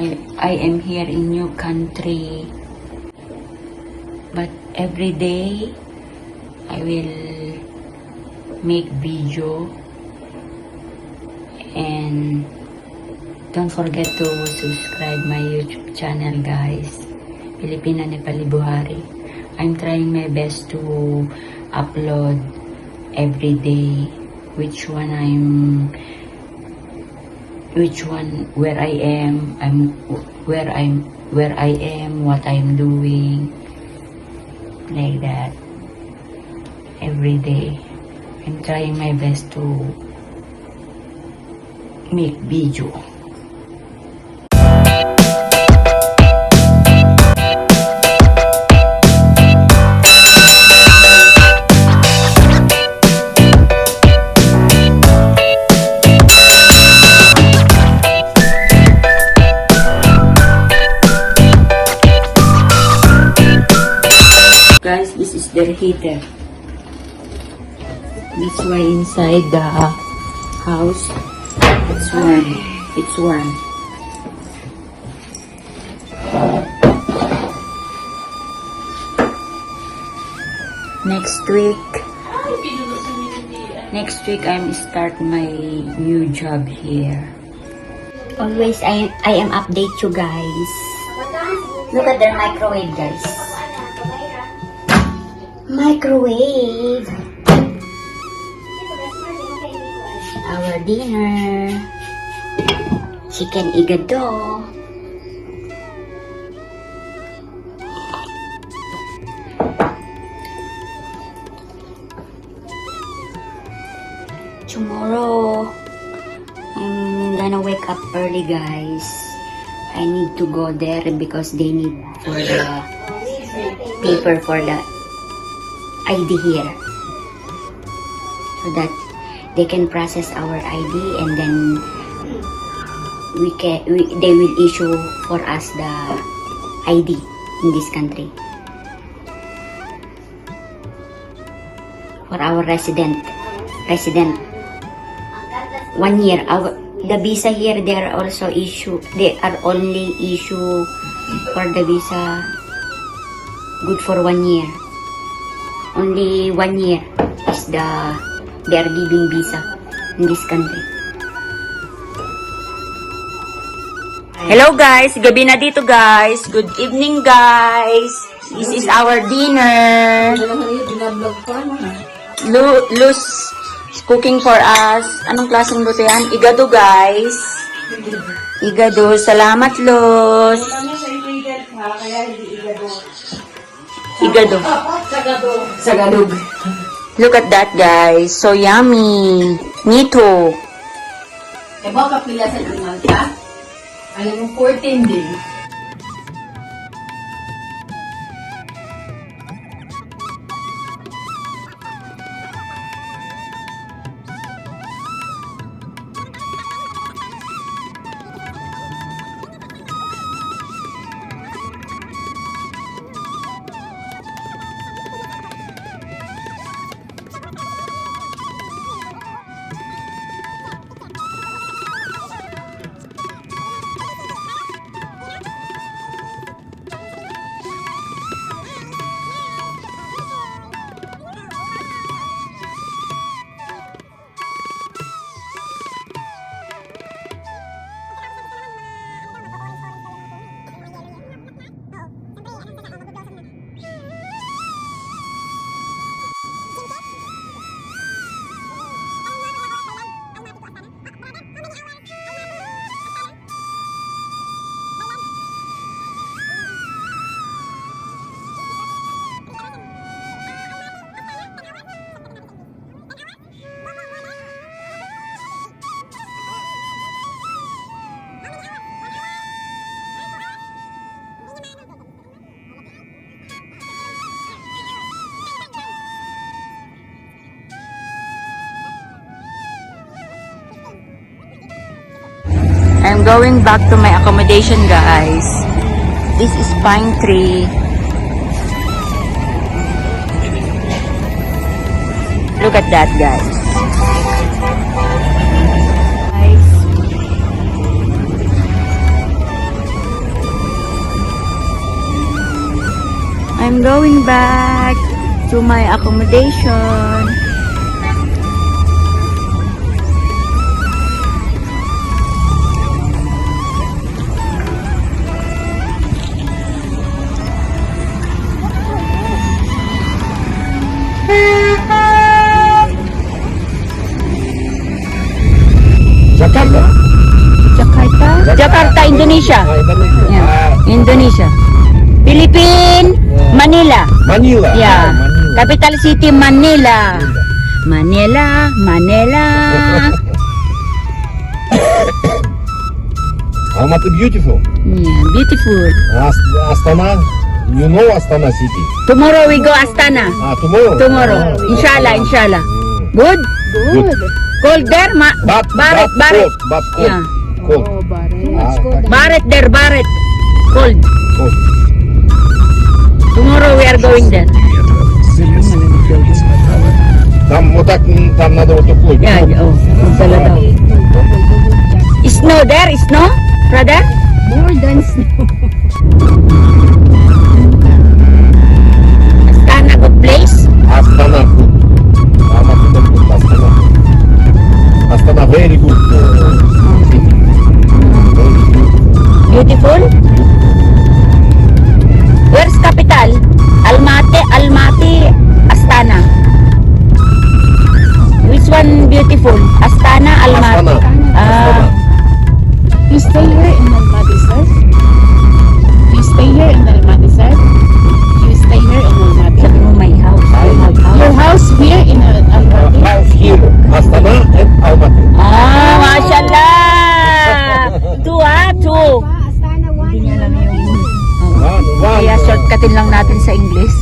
I am here in new country, but every day I will make video, and don't forget to subscribe my YouTube channel, guys. Pilipina Nepali Buhari. I'm trying my best to upload every day where I am, what I'm doing, like that. Every day, I'm trying my best to make video. Guys, this is their heater. That's why inside the house it's warm. It's warm. Next week I'm start my new job here. Always I am update you guys. Look at their microwave, guys. Microwave. Our dinner. Chicken igado. Tomorrow, I'm gonna wake up early, guys. I need to go there because they need for the paper for the ID here, so that they can process our ID, and then they will issue for us the ID in this country for our resident 1 year. The visa here, they are only issue for the visa good for 1 year. Only 1 year is they are giving visa in this country. Hello guys, gabi na dito guys. Good evening guys. This is our dinner. Luz cooking for us. Anong klaseng buto yan? Igado guys. Igado. Salamat Luz. Igado. Sagalog. Look at that guys. So yummy. Nito. Eba kapila sa dunal ka? Alam mo 14 din. I'm going back to my accommodation guys. This is pine tree. Look at that guys. I'm going back to my accommodation. Jakarta. Jakarta, Indonesia. Yeah. Indonesia. Philippines, Manila. Manila. Yeah. Manila. Capital city, Manila. Manila, Manila. Almaty beautiful. Yeah, beautiful. Astana. You know Astana city. Tomorrow we go Astana. Tomorrow. Tomorrow. Inshallah, inshallah. Good? Good. Cold there, Baret. Cold. But cold. Yeah. Cold. Baret there, Baret. Cold. Cold. Tomorrow we are going there. Там вот так, там надо вот такой. Yeah, oh. Pala daw. Snow there? Snow? Brother? More than snow. Astana, good place? Astana good. Almaty good. Astana. Astana very good. City. Beautiful? Where's capital? Almaty, Astana. Which one beautiful? Astana, Almaty. Astana. You stay here in Almaty, sir? You stay here in Almaty, sir? You stay here in Almaty? Sabi mo may house. Your house here in Almaty? House here. Astana and Almaty. Mashallah! Two. Hindi niya alam yung... Kaya shortcutin lang natin sa English.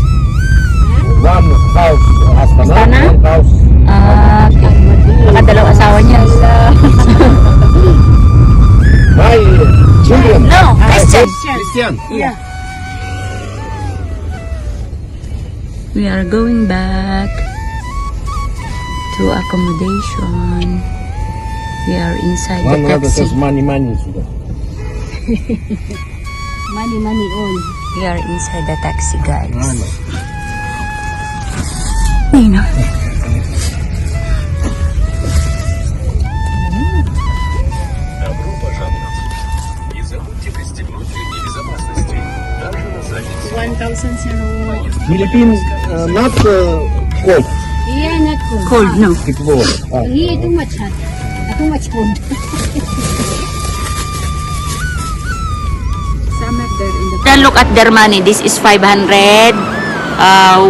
One house Astana. Astana? One house. Okay. Baka dalawang asawa niya. My children. No, Christian. Christian. Yeah. We are going back to accommodation. We are inside One the other taxi. says money сюда. Money on. We are inside the taxi, guys. Ладно. Ayun na. Добро пожаловать. Не забудьте пристегнуть ремни безопасности. Также на заднице. 1,000 zero. Philippines not cold. Yeah, not cold. Cold, no. Тепло. Here, too much hot. Too much cold. Summer there in the... Then look at their money. This is 500, 1,000,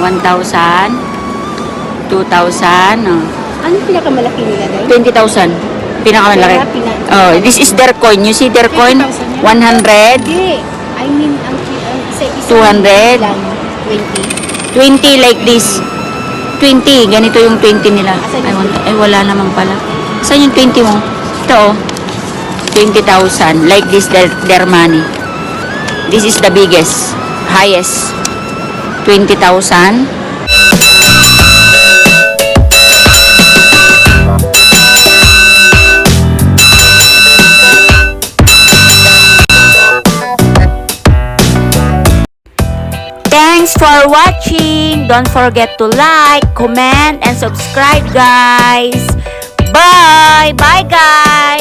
1,000, 2,000, Ano pinakamalaki nila dahil? 20,000. Pinakamalaki. Oh, this is their coin. You see their coin? 100, Hindi. I mean, ang isa-isa 200. lang. 20. 20 like this. 20. Ganito yung 20 nila. Ay, wala naman pala. Saan yung 20 mo? Ito, oh. 20,000. Like this, their money. This is the biggest, highest. 20,000. Thanks for watching. Don't forget to like, comment, and subscribe, guys. Bye. Bye, guys.